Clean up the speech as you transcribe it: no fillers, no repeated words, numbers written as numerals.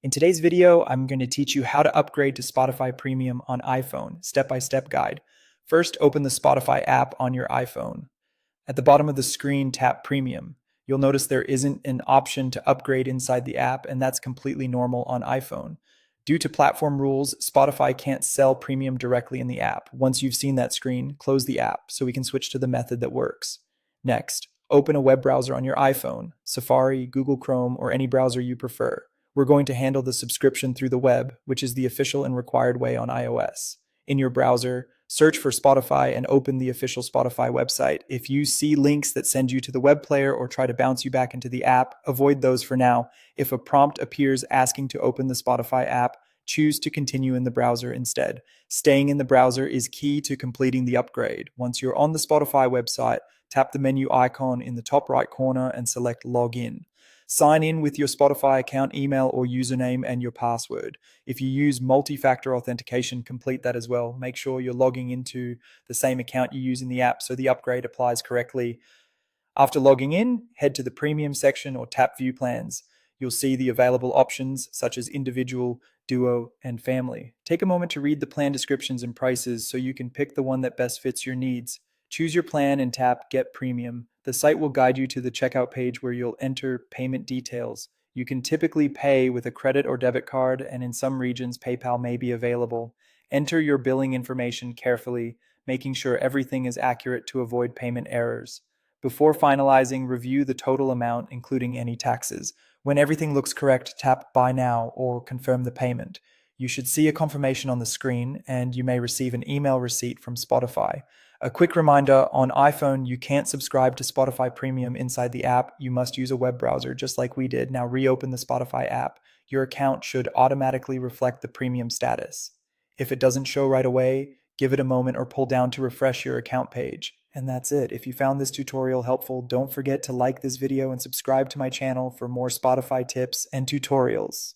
In today's video, I'm going to teach you how to upgrade to Spotify Premium on iPhone, step-by-step guide. First, open the Spotify app on your iPhone. At the bottom of the screen, tap Premium. You'll notice there isn't an option to upgrade inside the app, and that's completely normal on iPhone. Due to platform rules, Spotify can't sell Premium directly in the app. Once you've seen that screen, close the app so we can switch to the method that works. Next, open a web browser on your iPhone, Safari, Google Chrome, or any browser you prefer. We're going to handle the subscription through the web, which is the official and required way on iOS. In your browser, search for Spotify and open the official Spotify website. If you see links that send you to the web player or try to bounce you back into the app, avoid those for now. If a prompt appears asking to open the Spotify app, choose to continue in the browser instead. Staying in the browser is key to completing the upgrade. Once you're on the Spotify website, tap the menu icon in the top right corner and select Login. Sign in with your Spotify account, email, or username and your password. If you use multi-factor authentication, complete that as well. Make sure you're logging into the same account you use in the app so the upgrade applies correctly. After logging in, head to the premium section or tap View Plans. You'll see the available options such as individual, duo, and family. Take a moment to read the plan descriptions and prices so you can pick the one that best fits your needs. Choose your plan and tap Get Premium. The site will guide you to the checkout page where you'll enter payment details. You can typically pay with a credit or debit card, and in some regions, PayPal may be available. Enter your billing information carefully, making sure everything is accurate to avoid payment errors. Before finalizing, review the total amount, including any taxes. When everything looks correct, tap Buy Now or confirm the payment. You should see a confirmation on the screen, and you may receive an email receipt from Spotify. A quick reminder, on iPhone, you can't subscribe to Spotify Premium inside the app. You must use a web browser, just like we did. Now reopen the Spotify app. Your account should automatically reflect the premium status. If it doesn't show right away, give it a moment or pull down to refresh your account page. And that's it. If you found this tutorial helpful, don't forget to like this video and subscribe to my channel for more Spotify tips and tutorials.